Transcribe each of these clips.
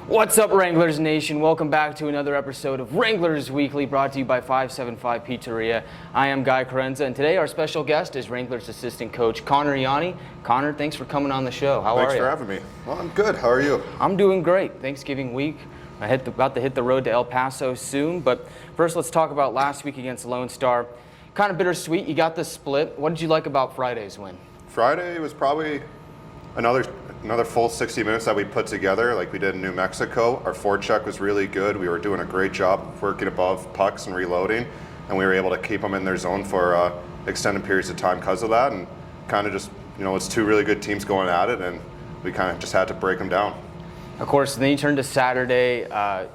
What's up, Wranglers Nation? Welcome back to another episode of Wranglers Weekly, brought to you by 575 Pizzeria. I am Guy Chiarenza, and today our special guest is Wranglers assistant coach Conor Yawney. Conor, thanks for coming on the show. How are you? Thanks for having me. Well, I'm good. How are you? I'm doing great. Thanksgiving week. About to hit the road to El Paso soon, but first let's talk about last week against Lone Star. Kind of bittersweet. You got the split. What did you like about Friday's win? Friday was probably another full 60 minutes that we put together like we did in New Mexico. Our forecheck was really good. We were doing a great job of working above pucks and reloading, and we were able to keep them in their zone for extended periods of time because of that. And kind of just, it's two really good teams going at it, and we kind of just had to break them down. Of course, then you turn to Saturday.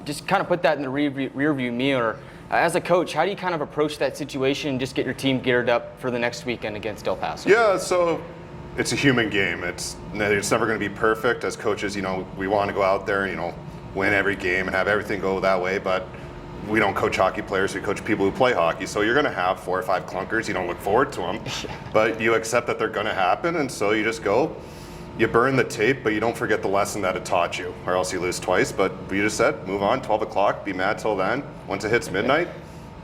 Just kind of put that in the rearview mirror. As a coach, how do you kind of approach that situation and just get your team geared up for the next weekend against El Paso? Yeah, so it's a human game. It's never going to be perfect. As coaches, we want to go out there and, win every game and have everything go that way, but we don't coach hockey players, we coach people who play hockey. So you're going to have 4 or 5 clunkers. You don't look forward to them, but you accept that they're going to happen, and so you just go. You burn the tape, but you don't forget the lesson that it taught you, or else you lose twice. But you just said, move on, 12 o'clock, be mad till then. Once it hits midnight,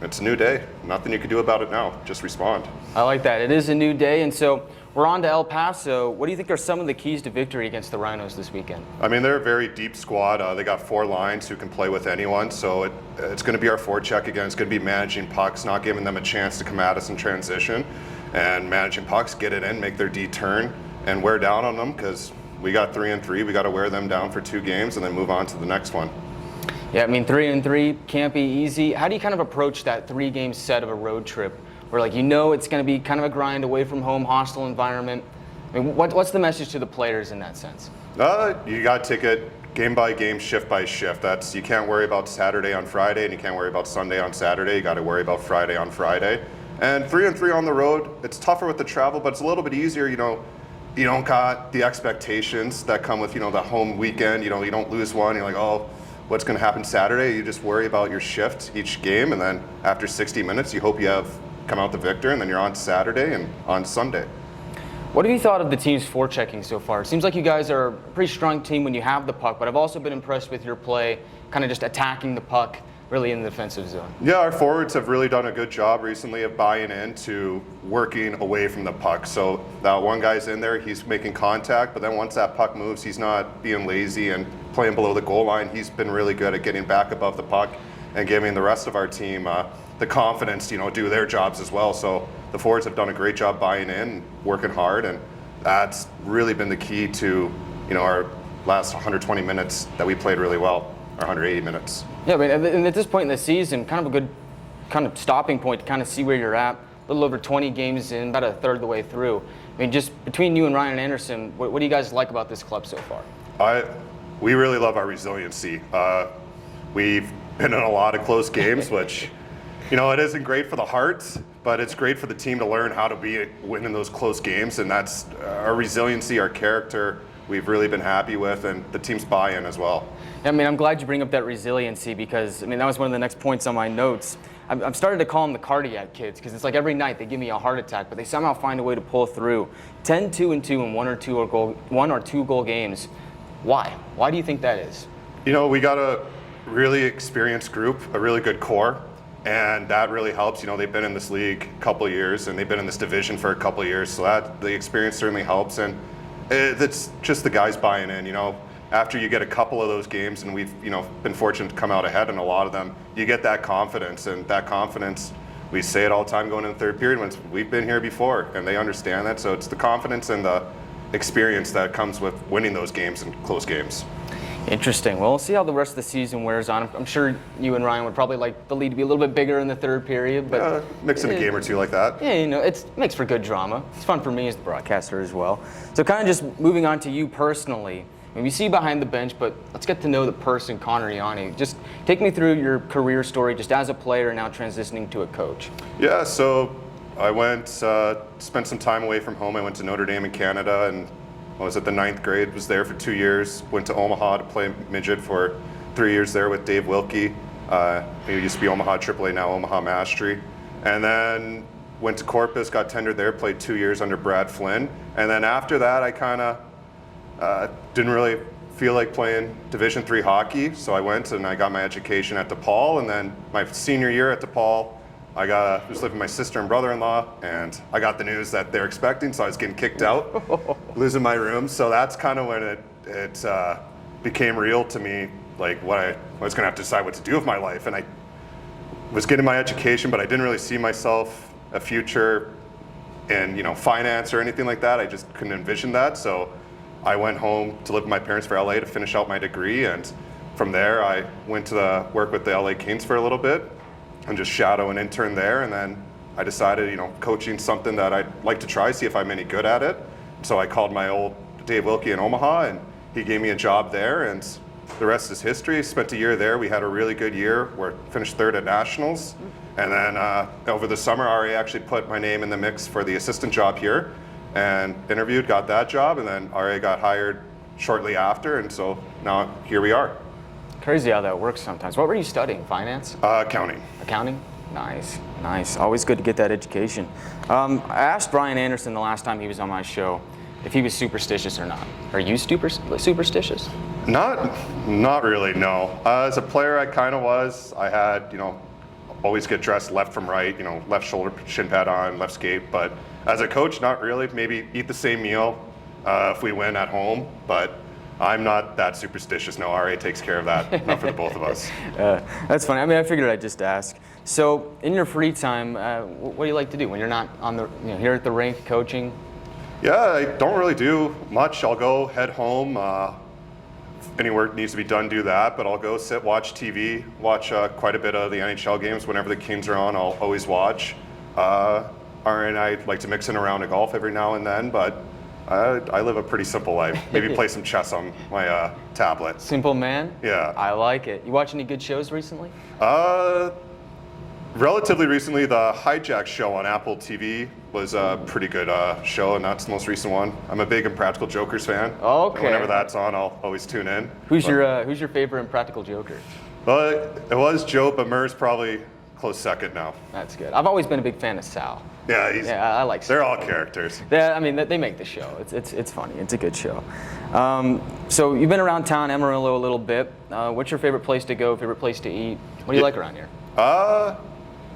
it's a new day. Nothing you can do about it now. Just respond. I like that. It is a new day, and so we're on to El Paso. What do you think are some of the keys to victory against the Rhinos this weekend? I mean, they're a very deep squad. They got 4 lines who can play with anyone, so it's going to be our forecheck again. It's going to be managing pucks, not giving them a chance to come at us in transition, and managing pucks, get it in, make their D turn, and wear down on them, because we got 3-3. We got to wear them down for 2 games and then move on to the next one. Yeah, I mean, 3-3 can't be easy. How do you kind of approach that 3-game set of a road trip where, it's going to be kind of a grind away from home, hostile environment? I mean, what's the message to the players in that sense? You got to take it game by game, shift by shift. You can't worry about Saturday on Friday, and you can't worry about Sunday on Saturday. You got to worry about Friday on Friday. And 3-3 on the road, it's tougher with the travel, but it's a little bit easier. You don't got the expectations that come with, the home weekend. You don't lose one. You're like, oh, what's going to happen Saturday? You just worry about your shift each game, and then after 60 minutes, you hope you have come out the victor, and then you're on Saturday and on Sunday. What have you thought of the team's forechecking so far? It seems like you guys are a pretty strong team when you have the puck, but I've also been impressed with your play, kind of just attacking the puck really in the defensive zone. Yeah, our forwards have really done a good job recently of buying into working away from the puck. So that one guy's in there, he's making contact, but then once that puck moves, he's not being lazy and playing below the goal line. He's been really good at getting back above the puck and giving the rest of our team the confidence to, do their jobs as well. So the forwards have done a great job buying in, working hard, and that's really been the key to, our last 120 minutes that we played really well, or 180 minutes. Yeah, and at this point in the season, kind of a good kind of stopping point to kind of see where you're at. A little over 20 games in, about a third of the way through. I mean, just between you and Ryan Anderson, what do you guys like about this club so far? We really love our resiliency. We've been in a lot of close games, which, it isn't great for the heart, but it's great for the team to learn how to win in those close games, and that's our resiliency, our character. We've really been happy with, and the team's buy-in as well. I mean, I'm glad you bring up that resiliency because, that was one of the next points on my notes. I've started to call them the cardiac kids because it's like every night they give me a heart attack, but they somehow find a way to pull through. 10-2-2 in 1 or 2 goal games. Why? Why do you think that is? We got a really experienced group, a really good core, and that really helps. They've been in this league a couple of years, and they've been in this division for a couple of years, so the experience certainly helps. And it's just the guys buying in, After you get a couple of those games, and we've, been fortunate to come out ahead in a lot of them, you get that confidence, and that confidence, we say it all the time going in the third period, when we've been here before, and they understand that. So it's the confidence and the experience that comes with winning those games and close games. Interesting. Well, we'll see how the rest of the season wears on. I'm sure you and Ryan would probably like the lead to be a little bit bigger in the third period, but mix in a game or two like that. Yeah, it makes for good drama. It's fun for me as the broadcaster as well. So kind of just moving on to you personally. We see behind the bench, but let's get to know the person, Conor Yawney. Just take me through your career story, just as a player and now transitioning to a coach. Yeah, so I went, spent some time away from home. I went to Notre Dame in Canada, and I was at the 9th grade, was there for 2 years, went to Omaha to play midget for 3 years there with Dave Wilkie. He used to be Omaha AAA, now Omaha Mastery. And then went to Corpus, got tendered there, played 2 years under Brad Flynn. And then after that, I kind of didn't really feel like playing Division III hockey, so I went and I got my education at DePaul, and then my senior year at DePaul, I was living with my sister and brother-in-law, and I got the news that they're expecting, so I was getting kicked out, losing my room. So that's kind of when it became real to me, like what I was going to have to decide what to do with my life. And I was getting my education, but I didn't really see myself a future in finance or anything like that. I just couldn't envision that. So I went home to live with my parents for LA to finish out my degree, and from there I went to work with the LA Kings for a little bit and just shadow an intern there, and then I decided, coaching something that I'd like to try, see if I'm any good at it. So I called my old Dave Wilkie in Omaha, and he gave me a job there, and the rest is history. Spent a year there. We had a really good year. We finished third at Nationals. And then over the summer, RA actually put my name in the mix for the assistant job here and interviewed, got that job, and then RA got hired shortly after, and so now here we are. Crazy how that works sometimes. What were you studying? Finance? Accounting. Accounting? Nice. Always good to get that education. I asked Brian Anderson the last time he was on my show if he was superstitious or not. Are you superstitious? Not really, no. As a player, I kind of was. I had, always get dressed left from right, left shoulder shin pad on, left skate. But as a coach, not really. Maybe eat the same meal if we win at home, but I'm not that superstitious. No, RA takes care of that, not for the both of us. That's funny. I mean, I figured I'd just ask. So, in your free time, what do you like to do when you're not on the here at the rink coaching? Yeah, I don't really do much. I'll go head home. Any work needs to be done, do that. But I'll go sit, watch TV, watch quite a bit of the NHL games. Whenever the Kings are on, I'll always watch. RA and I like to mix in a round of golf every now and then, but I live a pretty simple life. Maybe play some chess on my tablet. Simple man? Yeah. I like it. You watch any good shows recently? Relatively recently, the Hijack show on Apple TV was a pretty good show, and that's the most recent one. I'm a big Impractical Jokers fan. Okay. Whenever that's on, I'll always tune in. Who's your favorite Impractical Joker? It was Joe, but Murr's probably close second now. That's good. I've always been a big fan of Sal. Yeah, I like Sal. They're all characters. I mean, they make the show. It's funny. It's a good show. So you've been around town, Amarillo, a little bit. What's your favorite place to go? Favorite place to eat? What do you like around here?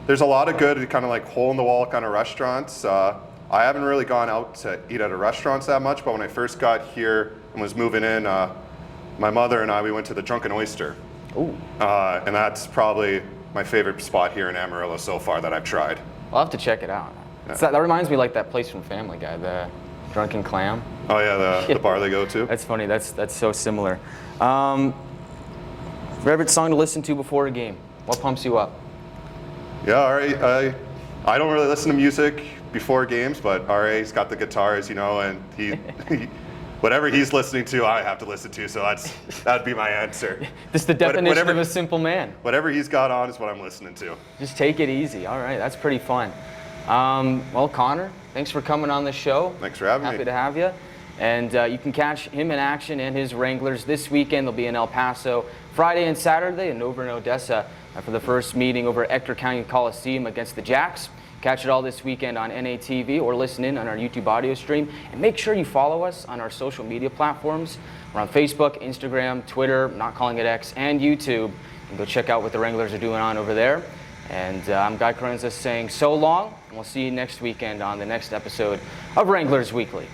There's a lot of good kind of like hole-in-the-wall kind of restaurants. I haven't really gone out to eat at a restaurant that much, but when I first got here and was moving in, my mother and we went to the Drunken Oyster. Ooh. And that's probably my favorite spot here in Amarillo so far that I've tried. I'll have to check it out. Yeah. That reminds me like that place from Family Guy, the Drunken Clam. Oh yeah, the bar they go to. That's funny. That's so similar. Favorite song to listen to before a game? What pumps you up? Yeah, I don't really listen to music before games, but RA's got the guitars, and he whatever he's listening to, I have to listen to. So that'd be my answer. That's the definition of a simple man. Whatever he's got on is what I'm listening to. Just take it easy. All right, that's pretty fun. Well, Conor, thanks for coming on the show. Thanks for having me. Happy to have you. And you can catch him in action and his Wranglers this weekend. They'll be in El Paso Friday and Saturday, and over in Odessa for the first meeting over at Ector County Coliseum against the Jacks. Catch it all this weekend on NATV or listen in on our YouTube audio stream. And make sure you follow us on our social media platforms. We're on Facebook, Instagram, Twitter, not calling it X, and YouTube. And go check out what the Wranglers are doing on over there. And I'm Guy Chiarenza saying so long, and we'll see you next weekend on the next episode of Wranglers Weekly.